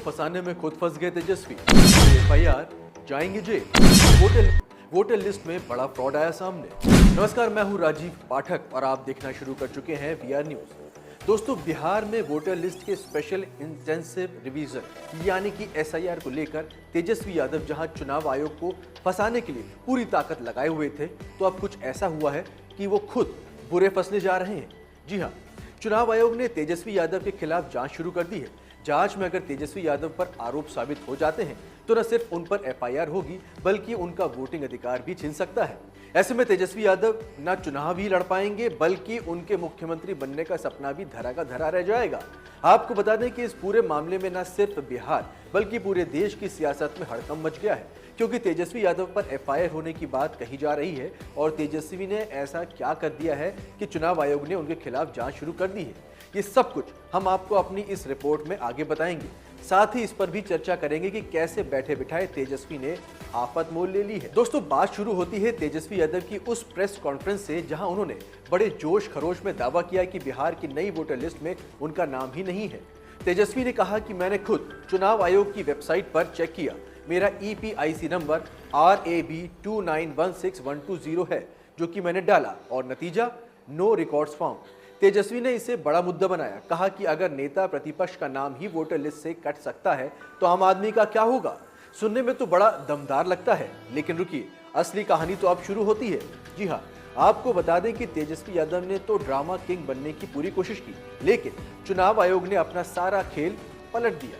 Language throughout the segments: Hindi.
फंसाने में खुद फंस गए तेजस्वी। एफआईआर, जाएंगे जेल। वोटर लिस्ट में बड़ा फ्रॉड आया सामने। नमस्कार, मैं हूं राजीव पाठक और आप देखना शुरू कर चुके हैं वीआर न्यूज। दोस्तों, बिहार में वोटर लिस्ट के स्पेशल इंटेंसिव रिवीजन यानी कि एसआईआर को लेकर तेजस्वी यादव जहां चुनाव आयोग को फंसाने के लिए पूरी ताकत लगाए हुए थे, तो अब कुछ ऐसा हुआ है कि वो खुद बुरे फंसने जा रहे हैं। जी हाँ, चुनाव आयोग ने तेजस्वी यादव के खिलाफ जांच शुरू कर दी है। जांच में अगर तेजस्वी यादव पर आरोप साबित हो जाते हैं तो न सिर्फ उन पर एफआईआर होगी बल्कि उनका वोटिंग अधिकार भी छिन सकता है। ऐसे में तेजस्वी यादव न चुनाव ही लड़ पाएंगे बल्कि उनके मुख्यमंत्री बनने का सपना भी धरा का धरा रह जाएगा। आपको बता दें कि इस पूरे मामले में न सिर्फ बिहार बल्कि पूरे देश की सियासत में हड़कंप मच गया है, क्योंकि तेजस्वी यादव पर एफआईआर होने की बात कही जा रही है और तेजस्वी ने ऐसा क्या कर दिया है कि चुनाव आयोग ने उनके खिलाफ जांच शुरू कर दी है। ये सब कुछ हम आपको अपनी इस रिपोर्ट में आगे बताएंगे। साथ ही इस पर भी चर्चा करेंगे कि कैसे बैठे बिठाए तेजस्वी ने आफत मोल ले ली है। दोस्तों, बात शुरू होती है तेजस्वी यादव की उस प्रेस कॉन्फ्रेंस से जहां उन्होंने बड़े जोश खरोश में दावा किया कि बिहार की नई वोटर लिस्ट में उनका नाम ही नहीं है। तेजस्वी ने कहा कि मैंने खुद चुनाव आयोग की वेबसाइट पर चेक किया, मेरा EPIC नंबर RAB2916120 है, जो कि मैंने डाला और नतीजा नो रिकॉर्ड्स फाउंड। तेजस्वी ने इसे बड़ा मुद्दा बनाया, कहा कि अगर नेता प्रतिपक्ष का नाम ही वोटर लिस्ट से कट सकता है तो आम आदमी का क्या होगा। सुनने में तो बड़ा दमदार लगता है, लेकिन रुकिए, असली कहानी तो अब शुरू होती है। जी हाँ, आपको बता दें कि तेजस्वी यादव ने तो ड्रामा किंग बनने की पूरी कोशिश की, लेकिन चुनाव आयोग ने अपना सारा खेल पलट दिया।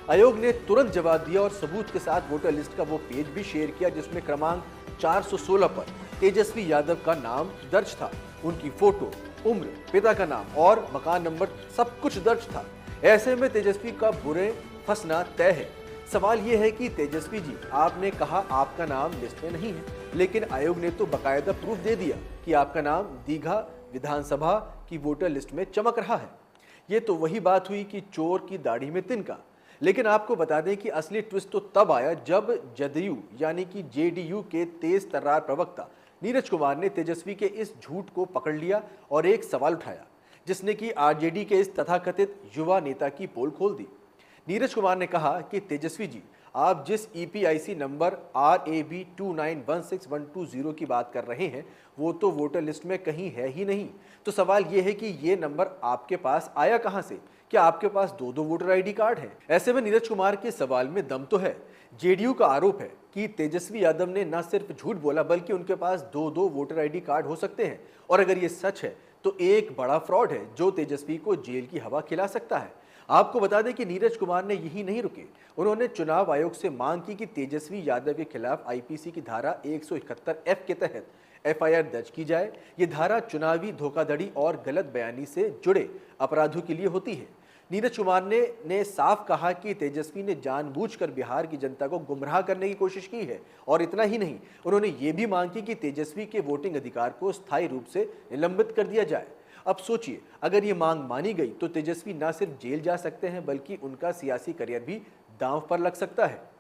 आयोग ने तुरंत जवाब दिया और सबूत के साथ वोटर लिस्ट का वो पेज भी शेयर किया जिसमें क्रमांक 416 पर तेजस्वी यादव का नाम दर्ज था। उनकी फोटो, उम्र, पिता का नाम और मकान नंबर सब कुछ दर्ज था। ऐसे में तेजस्वी का बुरे फंसना तय है। सवाल यह है कि तेजस्वी जी, आपने कहा आपका नाम लिस्ट में नहीं है, लेकिन आयोग ने तो बकायदा प्रूफ दे दिया कि आपका नाम दीघा विधानसभा की वोटर लिस्ट में चमक रहा है। ये तो वही बात हुई कि चोर की दाढ़ी में तिनका। लेकिन आपको बता दें कि असली ट्विस्ट तो तब आया जब जदयू यानी कि JDU के तेज तर्रार प्रवक्ता नीरज कुमार ने तेजस्वी के इस झूठ को पकड़ लिया और एक सवाल उठाया, जिसने कि RJD के इस तथाकथित युवा नेता की पोल खोल दी। नीरज कुमार ने कहा कि तेजस्वी जी, आप जिस EPIC नंबर RAB2916120 की बात कर रहे हैं वो तो वोटर लिस्ट में कहीं है ही नहीं। तो सवाल यह है कि ये नंबर आपके पास आया कहां से? क्या आपके पास दो वोटर ID कार्ड हैं? ऐसे में नीरज कुमार के सवाल में दम तो है। JDU का आरोप है कि तेजस्वी यादव ने न सिर्फ झूठ बोला बल्कि उनके पास दो वोटर ID कार्ड हो सकते हैं, और अगर ये सच है तो एक बड़ा फ्रॉड है जो तेजस्वी को जेल की हवा खिला सकता है। आपको बता दें कि नीरज कुमार ने यही नहीं रुके, उन्होंने चुनाव आयोग से मांग की कि तेजस्वी यादव के खिलाफ IPC की धारा 171F के तहत FIR दर्ज की जाए। ये धारा चुनावी धोखाधड़ी और गलत बयानी से जुड़े अपराधों के लिए होती है। नीरज कुमार ने साफ कहा कि तेजस्वी ने जानबूझकर बिहार की जनता को गुमराह करने की कोशिश की है, और इतना ही नहीं, उन्होंने ये भी मांग की कि तेजस्वी के वोटिंग अधिकार को स्थायी रूप से निलंबित कर दिया जाए। अब सोचिए, अगर ये मांग मानी गई तो तेजस्वी न सिर्फ जेल जा सकते हैं बल्कि उनका सियासी करियर भी दांव पर लग सकता है।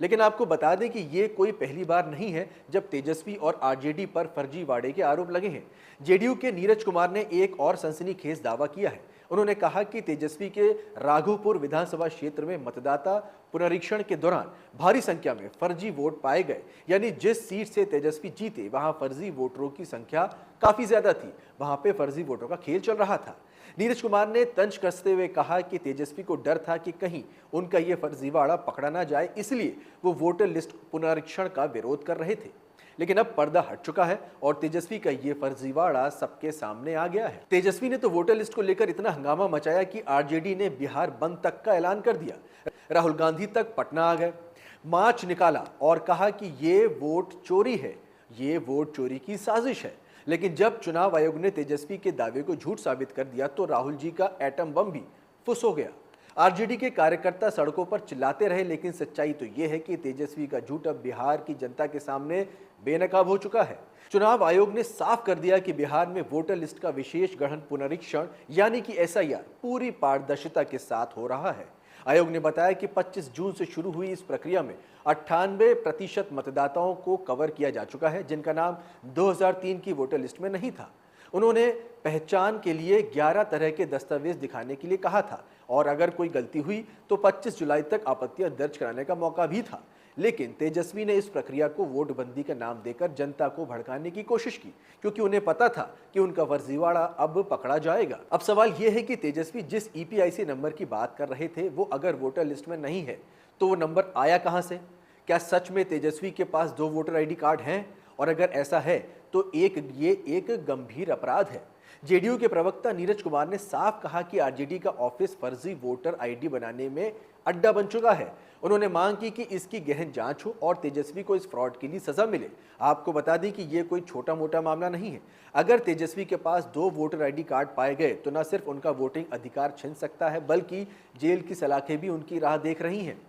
लेकिन आपको बता दें कि ये कोई पहली बार नहीं है जब तेजस्वी और RJD पर फर्जीवाड़े के आरोप लगे हैं। JDU के नीरज कुमार ने एक और सनसनीखेज दावा किया है। उन्होंने कहा कि तेजस्वी के राघोपुर विधानसभा क्षेत्र में मतदाता पुनरीक्षण के दौरान भारी संख्या में फर्जी वोट पाए गए, यानी जिस सीट से तेजस्वी जीते वहां फर्जी वोटरों की संख्या काफी ज्यादा थी, वहां पे फर्जी वोटरों का खेल चल रहा था। नीरज कुमार ने तंज कसते हुए कहा कि तेजस्वी को डर था कि कहीं उनका ये फर्जीवाड़ा पकड़ा ना जाए, इसलिए वो वोटर लिस्ट पुनरीक्षण का विरोध कर रहे थे। लेकिन अब पर्दा हट चुका है और तेजस्वी का ये फर्जीवाड़ा सबके सामने आ गया है। तेजस्वी ने तो वोटर लिस्ट को लेकर इतना हंगामा मचाया कि RJD ने बिहार बंद तक का ऐलान कर दिया। राहुल गांधी तक पटना आ गए, मार्च निकाला और कहा कि ये वोट चोरी है, ये वोट चोरी की साजिश है। लेकिन जब चुनाव आयोग ने तेजस्वी के दावे को झूठ साबित कर दिया तो राहुल जी का एटम बम भी फुस हो गया। RJD के कार्यकर्ता सड़कों पर चिल्लाते रहे, लेकिन सच्चाई तो ये है कि तेजस्वी का झूठ अब बिहार की जनता के सामने बेनकाब हो चुका है। चुनाव आयोग ने साफ कर दिया कि बिहार में वोटर लिस्ट का विशेष गहन पुनरीक्षण यानी कि SIR पूरी पारदर्शिता के साथ हो रहा है। आयोग ने बताया कि 25 जून से शुरू हुई इस प्रक्रिया में 98% मतदाताओं को कवर किया जा चुका है जिनका नाम 2003 की वोटर लिस्ट में नहीं था। उन्होंने पहचान के लिए 11 तरह के दस्तावेज दिखाने के लिए कहा था और अगर कोई गलती हुई तो 25 जुलाई तक आपत्तियां दर्ज कराने का मौका भी था। लेकिन तेजस्वी ने इस प्रक्रिया को वोटबंदी का नाम देकर जनता को भड़काने की कोशिश की, क्योंकि उन्हें पता था कि उनका फर्जीवाड़ा अब पकड़ा जाएगा। अब सवाल यह है कि तेजस्वी जिस ईपीआईसी नंबर की बात कर रहे थे वो अगर वोटर लिस्ट में नहीं है तो वो नंबर आया कहां से? क्या सच में तेजस्वी के पास 2 वोटर आईडी कार्ड हैं? और अगर ऐसा है तो ये एक गंभीर अपराध है। जेडीयू के प्रवक्ता नीरज कुमार ने साफ कहा कि आरजेडी का ऑफिस फर्जी वोटर आईडी बनाने में अड्डा बन चुका है। उन्होंने मांग की कि इसकी गहन जांच हो और तेजस्वी को इस फ्रॉड के लिए सजा मिले। आपको बता दें कि यह कोई छोटा मोटा मामला नहीं है। अगर तेजस्वी के पास 2 वोटर आईडी कार्ड पाए गए तो न सिर्फ उनका वोटिंग अधिकार छिन सकता है, बल्कि जेल की सलाखें भी उनकी राह देख रही हैं।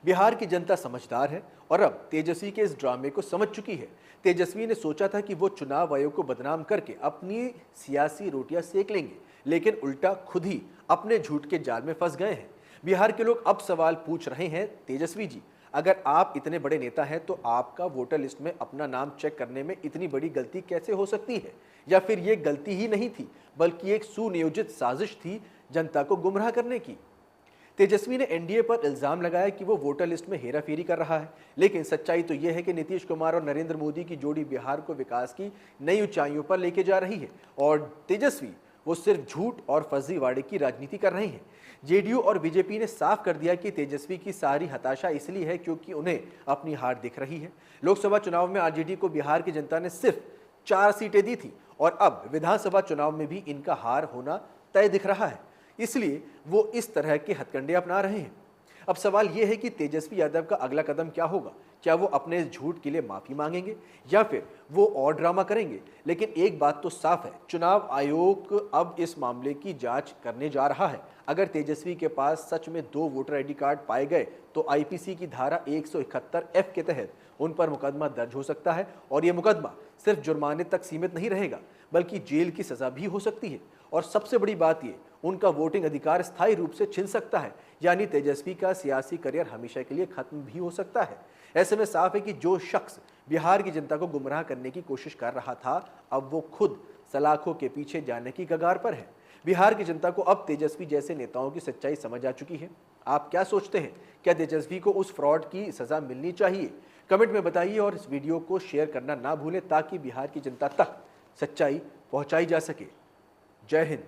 बिहार की जनता समझदार है और अब तेजस्वी के इस ड्रामे को समझ चुकी है। तेजस्वी ने सोचा था कि वो चुनाव आयोग को बदनाम करके अपनी सियासी रोटियां सेक लेंगे, लेकिन उल्टा खुद ही अपने झूठ के जाल में फंस गए हैं। बिहार के लोग अब सवाल पूछ रहे हैं, तेजस्वी जी, अगर आप इतने बड़े नेता हैं तो आपका वोटर लिस्ट में अपना नाम चेक करने में इतनी बड़ी गलती कैसे हो सकती है? या फिर ये गलती ही नहीं थी बल्कि एक सुनियोजित साजिश थी जनता को गुमराह करने की? तेजस्वी ने एनडीए पर इल्जाम लगाया कि वो वोटर लिस्ट में हेराफेरी कर रहा है, लेकिन सच्चाई तो यह है कि नीतीश कुमार और नरेंद्र मोदी की जोड़ी बिहार को विकास की नई ऊंचाइयों पर लेके जा रही है और तेजस्वी वो सिर्फ झूठ और फर्जीवाड़े की राजनीति कर रहे हैं। जेडीयू और बीजेपी ने साफ कर दिया कि तेजस्वी की सारी हताशा इसलिए है क्योंकि उन्हें अपनी हार दिख रही है। लोकसभा चुनाव में आरजेडी को बिहार की जनता ने सिर्फ 4 सीटें दी थी और अब विधानसभा चुनाव में भी इनका हार होना तय दिख रहा है, इसलिए वो इस तरह के हथकंडे अपना रहे हैं। अब सवाल यह है कि तेजस्वी यादव का अगला कदम क्या होगा? क्या वो अपने इस झूठ के लिए माफी मांगेंगे या फिर वो और ड्रामा करेंगे? लेकिन एक बात तो साफ है, चुनाव आयोग अब इस मामले की जांच करने जा रहा है। अगर तेजस्वी के पास सच में 2 वोटर आईडी कार्ड पाए गए तो आईपीसी की धारा 171F के तहत उन पर मुकदमा दर्ज हो सकता है और ये मुकदमा सिर्फ जुर्माने तक सीमित नहीं रहेगा बल्कि जेल की सजा भी हो सकती है। और सबसे बड़ी बात ये, उनका वोटिंग अधिकार स्थायी रूप से छिन सकता है, यानी तेजस्वी का सियासी करियर हमेशा के लिए खत्म भी हो सकता है। ऐसे में साफ है कि जो शख्स बिहार की जनता को गुमराह करने की कोशिश कर रहा था, अब वो खुद सलाखों के पीछे जाने की कगार पर है। बिहार की जनता को अब तेजस्वी जैसे नेताओं की सच्चाई समझ आ चुकी है। आप क्या सोचते हैं? क्या तेजस्वी को उस फ्रॉड की सजा मिलनी चाहिए? कमेंट में बताइए और इस वीडियो को शेयर करना ना भूलें ताकि बिहार की जनता तक सच्चाई पहुंचाई जा सके। जय हिंद।